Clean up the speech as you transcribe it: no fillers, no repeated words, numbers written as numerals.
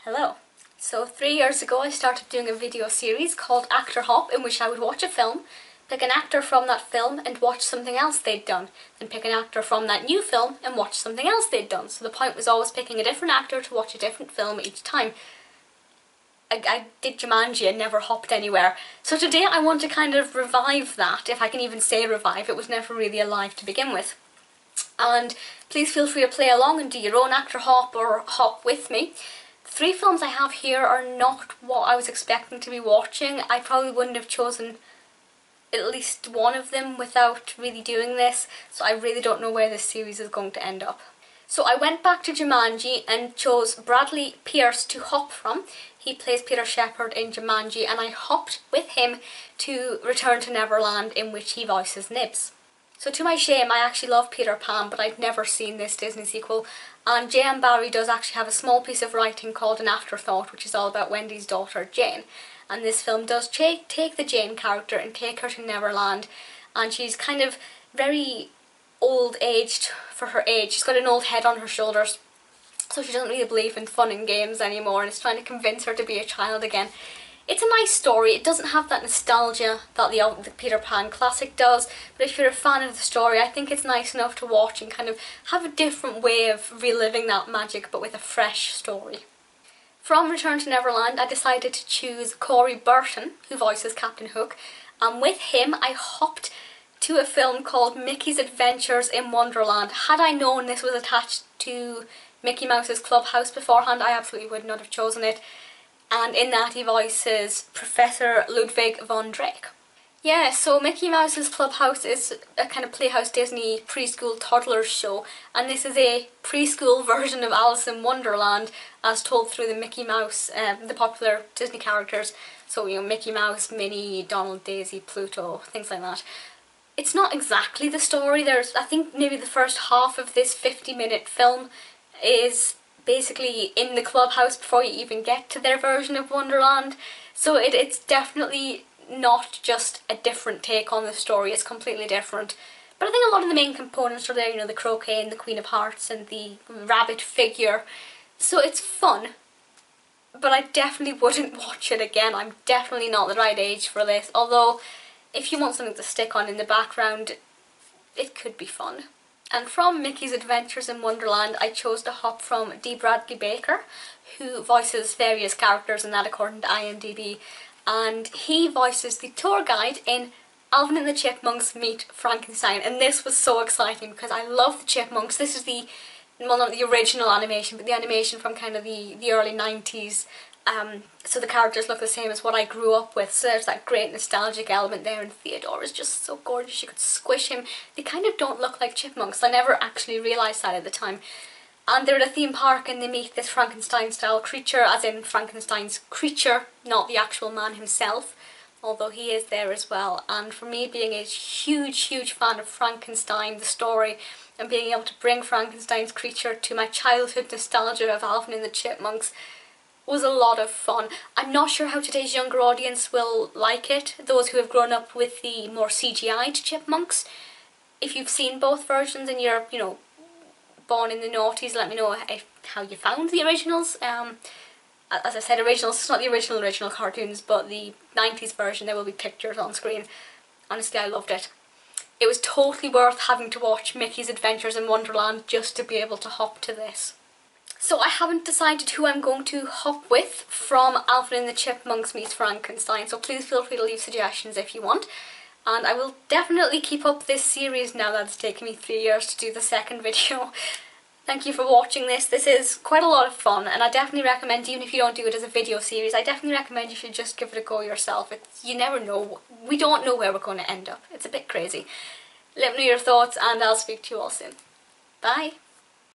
Hello. So 3 years ago I started doing a video series called Actor Hop, in which I would watch a film, pick an actor from that film and watch something else they'd done, then pick an actor from that new film and watch something else they'd done. So the point was always picking a different actor to watch a different film each time. I did Jumanji and never hopped anywhere. So today I want to kind of revive that, if I can even say revive. It was never really alive to begin with. And please feel free to play along and do your own actor hop or hop with me. The 3 films I have here are not what I was expecting to be watching. I probably wouldn't have chosen at least one of them without really doing this, so I really don't know where this series is going to end up. So I went back to Jumanji and chose Bradley Pierce to hop from. He plays Peter Shepherd in Jumanji, and I hopped with him to Return to Neverland, in which he voices Nibs. So to my shame, I actually love Peter Pan, but I'd never seen this Disney sequel. And J.M. Barrie does actually have a small piece of writing called An Afterthought, which is all about Wendy's daughter Jane. And this film does take the Jane character and take her to Neverland, and she's kind of very old-aged for her age. She's got an old head on her shoulders, so she doesn't really believe in fun and games anymore, and it's trying to convince her to be a child again. It's a nice story. It doesn't have that nostalgia that the Peter Pan classic does, but if you're a fan of the story, I think it's nice enough to watch and kind of have a different way of reliving that magic, but with a fresh story. From Return to Neverland, I decided to choose Corey Burton, who voices Captain Hook, and with him I hopped to a film called Mickey's Adventures in Wonderland. Had I known this was attached to Mickey Mouse's Clubhouse beforehand, I absolutely would not have chosen it. And in that he voices Professor Ludwig von Drake. Yeah, so Mickey Mouse's Clubhouse is a kind of Playhouse Disney preschool toddlers show, and this is a preschool version of Alice in Wonderland as told through the Mickey Mouse, the popular Disney characters. So, you know, Mickey Mouse, Minnie, Donald, Daisy, Pluto, things like that. It's not exactly the story. There's, I think maybe the first half of this 50-minute film is basically in the clubhouse before you even get to their version of Wonderland. So it's definitely not just a different take on the story, it's completely different. But I think a lot of the main components are there, you know, the croquet and the Queen of Hearts and the rabbit figure. So it's fun, but I definitely wouldn't watch it again. I'm definitely not the right age for this, although if you want something to stick on in the background, it could be fun. And from Mickey's Adventures in Wonderland, I chose to hop from Dee Bradley Baker, who voices various characters in that according to IMDb, and he voices the tour guide in Alvin and the Chipmunks Meet Frankenstein, and this was so exciting because I love the Chipmunks. This is the, well, not the original animation, but the animation from kind of the early 90s. So the characters look the same as what I grew up with, so there's that great nostalgic element there, and Theodore is just so gorgeous, you could squish him. They kind of don't look like chipmunks, I never actually realised that at the time. And they're at a theme park and they meet this Frankenstein style creature, as in Frankenstein's creature, not the actual man himself, although he is there as well. And for me, being a huge fan of Frankenstein, the story, and being able to bring Frankenstein's creature to my childhood nostalgia of Alvin and the Chipmunks was a lot of fun. I'm not sure how today's younger audience will like it, those who have grown up with the more CGI'd Chipmunks. If you've seen both versions and you're, you know, born in the noughties, let me know how you found the originals. As I said, originals, it's not the original cartoons, but the 90s version, there will be pictures on screen. Honestly, I loved it. It was totally worth having to watch Mickey's Adventures in Wonderland just to be able to hop to this. So I haven't decided who I'm going to hop with from Alvin and the Chipmunks Meets Frankenstein, so please feel free to leave suggestions if you want. And I will definitely keep up this series now that it's taken me 3 years to do the second video. Thank you for watching this. This is quite a lot of fun, and I definitely recommend, even if you don't do it as a video series, I definitely recommend you should just give it a go yourself. You never know. We don't know where we're going to end up. It's a bit crazy. Let me know your thoughts, and I'll speak to you all soon. Bye!